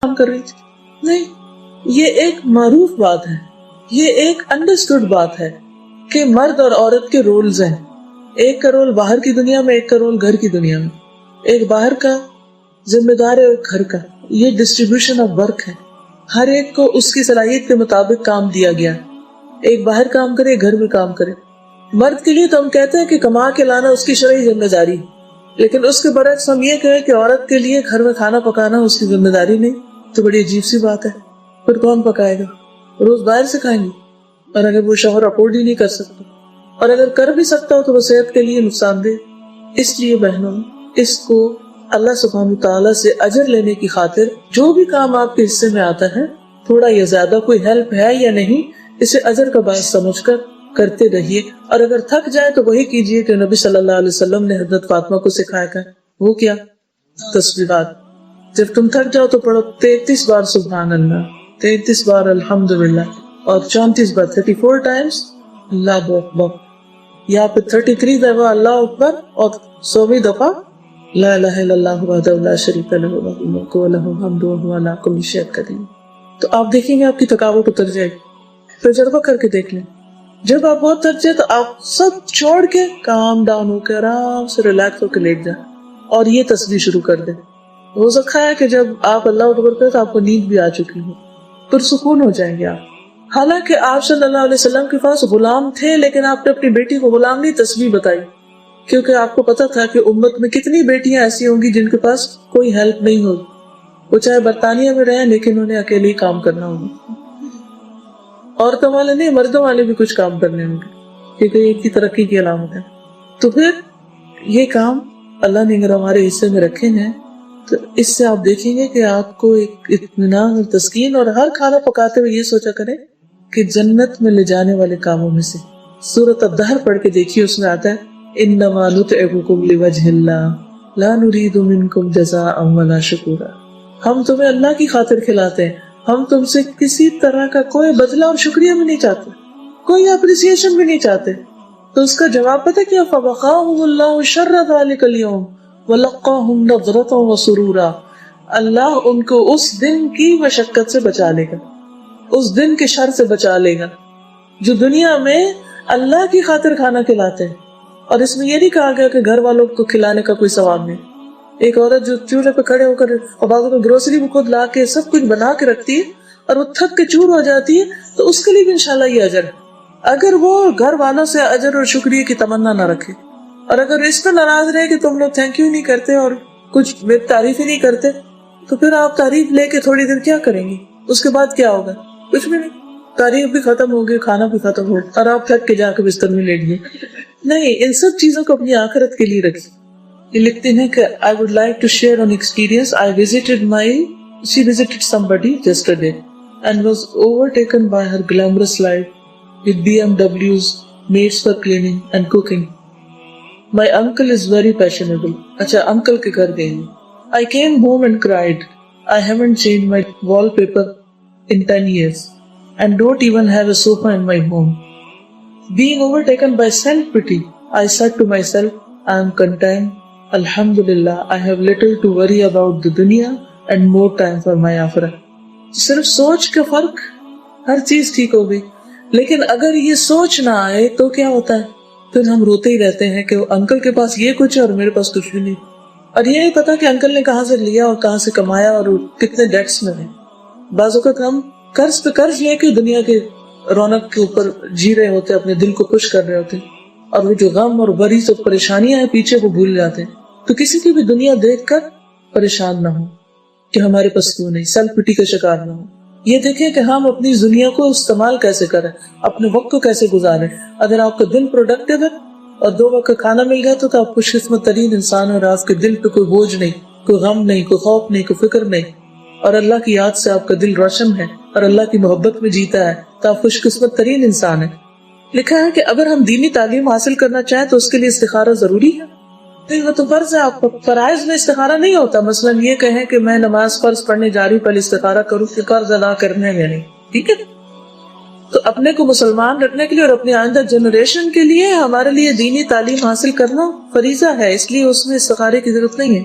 کام کر رہی تھی؟ نہیں، یہ ایک معروف بات ہے، یہ ایک انڈرسٹوڈ بات ہے کہ مرد اور عورت کے رولز ہیں. ایک کا رول باہر کی دنیا میں، ایک کا رول گھر کی دنیا میں. ایک باہر کا ذمہ دار ہے، ایک گھر کا. یہ ڈسٹریبیوشن آف ورک ہے. ہر ایک کو اس کی صلاحیت کے مطابق کام دیا گیا. ایک باہر کام کرے، گھر میں کام کرے. مرد کے لیے تو ہم کہتے ہیں کہ کما کے لانا اس کی شرعی ذمہ داری، لیکن اس کے برعکس ہم یہ کہیں کہ عورت کے لیے گھر میں کھانا پکانا اس کی ذمہ داری نہیں. تو بڑی عجیب سی بات ہے. پھر کون پکائے گا؟ روز باہر سے کھائیں گے. اور اگر وہ شوہر افورڈ ہی نہیں کر سکتا، اور اگر کر بھی سکتا ہو تو وہ صحت کے لیے نقصان دہ. اس لیے بہنوں، اس کو اللہ سبحانہ تعالیٰ سے اجر لینے کی خاطر جو بھی کام آپ کے حصے میں آتا ہے، تھوڑا یا زیادہ، کوئی ہیلپ ہے یا نہیں، اسے اجر کا باعث سمجھ کر کرتے رہیے. اور اگر تھک جائے تو وہی کیجیے کہ نبی صلی اللہ علیہ وسلم نے حضرت فاطمہ کو سکھایا تھا. وہ کیا؟ تسبیحات. جب تم تھک جاؤ تو پڑھو 33 بار سبحان اللہ، 33 بار الحمدللہ، اور 34 بار 34 ٹائمز اللہ اکبر، یا پھر 33 دفعہ اللہ اکبر، اور 100ویں دفعہ لا الہ الا اللہ وحدہ لا شریک لہ لہ الملک و لہ الحمد وہو علی کل شیء قدیر. تو آپ دیکھیں گے آپ کی تھکاوٹ اتر جائے گی. تجربہ کر کے دیکھ لیں. جب آپ بہت تھک جائے تو آپ سب چھوڑ کے کام ڈاؤن ہو کے آرام سے ریلیکس ہو کے لیٹ جائیں اور یہ تسبیح شروع کر دیں. ہو سکتا ہے کہ جب آپ اللہ اکبر کریں تو آپ کو نیند بھی آ چکی ہو، پرسکون ہو جائیں گے آپ. حالانکہ آپ صلی اللہ علیہ وسلم کے پاس غلام تھے، لیکن آپ نے اپنی بیٹی کو غلام نہیں تسبیح بتائی، کیونکہ آپ کو پتا تھا کہ امت میں کتنی بیٹیاں ایسی ہوں گی جن کے پاس کوئی ہیلپ نہیں ہوگی. وہ چاہے برطانیہ میں رہیں لیکن انہیں اکیلے ہی کام کرنا ہوگا. عورتوں والے نہیں، مردوں والے بھی کچھ کام کرنے ہوں گے، کیونکہ یہ کی ترقی کی علامت ہے. تو پھر یہ کام اللہ نے اگر ہمارے حصے میں رکھے ہیں تو اس سے آپ دیکھیں گے کہ آپ کو ایک اطمینان اور تسکین، اور ہر کھانا پکاتے ہوئے یہ سوچا کریں کہ جنت میں لے جانے والے کاموں میں سے سورۃ الدہر پڑھ کے دیکھیے، اس میں آتا ہے انما نطعمکم لوجہ اللہ لا نرید منکم جزاء ولا شکورا. ہم تمہیں اللہ کی خاطر کھلاتے ہیں، ہم تم سے کسی طرح کا کوئی بدلہ اور شکریہ بھی نہیں چاہتے، کوئی اپریسیشن بھی نہیں چاہتے. تو اس کا جواب پتہ کیا؟ فوقاهم اللہ شر ذلک اليوم ولقاهم نضرة وسرورا. اللہ ان کو اس دن کی مشقت سے بچا لے گا، اس دن کے شر سے بچا لے گا جو دنیا میں اللہ کی خاطر کھانا کھلاتے ہیں. اور اس میں یہ نہیں کہا گیا کہ گھر والوں کو کھلانے کا کوئی ثواب نہیں. ایک عورت جو چولہے پہ کھڑے ہو کر اور بعض میں گروسری بھی خود لا کے سب کچھ بنا کے رکھتی ہے اور وہ تھک کے چور ہو جاتی ہے، تو اس کے لیے بھی انشاءاللہ یہ اجر ہے، اگر وہ گھر والوں سے اجر اور شکریہ کی تمنا نہ رکھے. اور اگر اس پہ ناراض رہے کہ تم لوگ تھینک یو نہیں کرتے اور کچھ تعریف ہی نہیں کرتے، تو پھر آپ تعریف لے کے تھوڑی دیر کیا کریں گی؟ اس کے بعد کیا ہوگا؟ کچھ بھی نہیں. تعریف بھی ختم ہوگی، کھانا بھی ختم ہوگا، اور آپ تھک کے جا کے بستر میں لیٹ گئے. نہیں، ان سب چیزوں کو اپنی آخرت کے لیے رکھیے. یہ لکھتے ہیں کہ I would like to share an experience. She visited somebody yesterday and was overtaken by her glamorous life with BMWs, maids for cleaning and cooking. My uncle is very fashionable. اچھا uncle کے گھر گئی. I came home and cried. I haven't changed my wallpaper in 10 years and don't even have a sofa in my home. Being overtaken by self-pity, I said to myself, I am content. Alhamdulillah, I have little to worry about the dunya and more time for my akhirah. صرف سوچ کا فرق، ہر چیز ٹھیک ہو گئی. لیکن اگر یہ سوچ نہ آئے تو کیا ہوتا ہے؟ پھر ہم روتے ہی رہتے ہیں کہ انکل کے پاس یہ کچھ ہے اور میرے پاس کچھ بھی نہیں، اور یہ نہیں پتا کہ انکل نے کہاں سے لیا اور کہاں سے کمایا اور کتنے ڈیٹس میں ہے. بعض اوقات ہم قرض پہ قرض لے کے دنیا کے رونق کے اوپر جی رہے ہوتے، اپنے دل کو خوش کر رہے ہوتے، اور وہ جو غم اور بری اور پریشانیاں ہیں پیچھے وہ بھول جاتے ہیں. تو کسی کی بھی دنیا دیکھ کر پریشان نہ ہو کہ ہمارے پاس کیوں نہیں، سیلف پٹی کا شکار نہ ہو. یہ دیکھیں کہ ہم اپنی دنیا کو استعمال کیسے کریں، اپنے وقت کو کیسے گزاریں. اگر آپ کا دن پروڈکٹیو ہے اور 2 وقت کا کھانا مل گیا تو آپ خوش قسمت ترین انسان ہیں، اور آپ کے دل پہ کوئی بوجھ نہیں، کوئی غم نہیں، کوئی خوف نہیں، کوئی فکر نہیں، اور اللہ کی یاد سے آپ کا دل روشن ہے اور اللہ کی محبت میں جیتا ہے، تو آپ خوش قسمت ترین انسان ہیں. لکھا ہے کہ اگر ہم دینی تعلیم حاصل کرنا چاہیں تو اس کے لیے استخارہ ضروری ہے. نہیں، وہ تو فرض ہے. آپ کو فرائض میں استخارہ نہیں ہوتا. مثلا یہ کہیں کہ میں نماز فرض پڑھنے جا رہی، پہلے استخارہ کروں کہ قرض ادا کرنے میں نہیں. ٹھیک ہے، تو اپنے کو مسلمان رکھنے کے لیے اور اپنی آئندہ جنریشن کے لیے ہمارے لیے دینی تعلیم حاصل کرنا فریضہ ہے، اس لیے اس میں استخارے کی ضرورت نہیں ہے.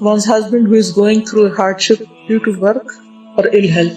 one's husband who is going through a hardship due to work or ill health?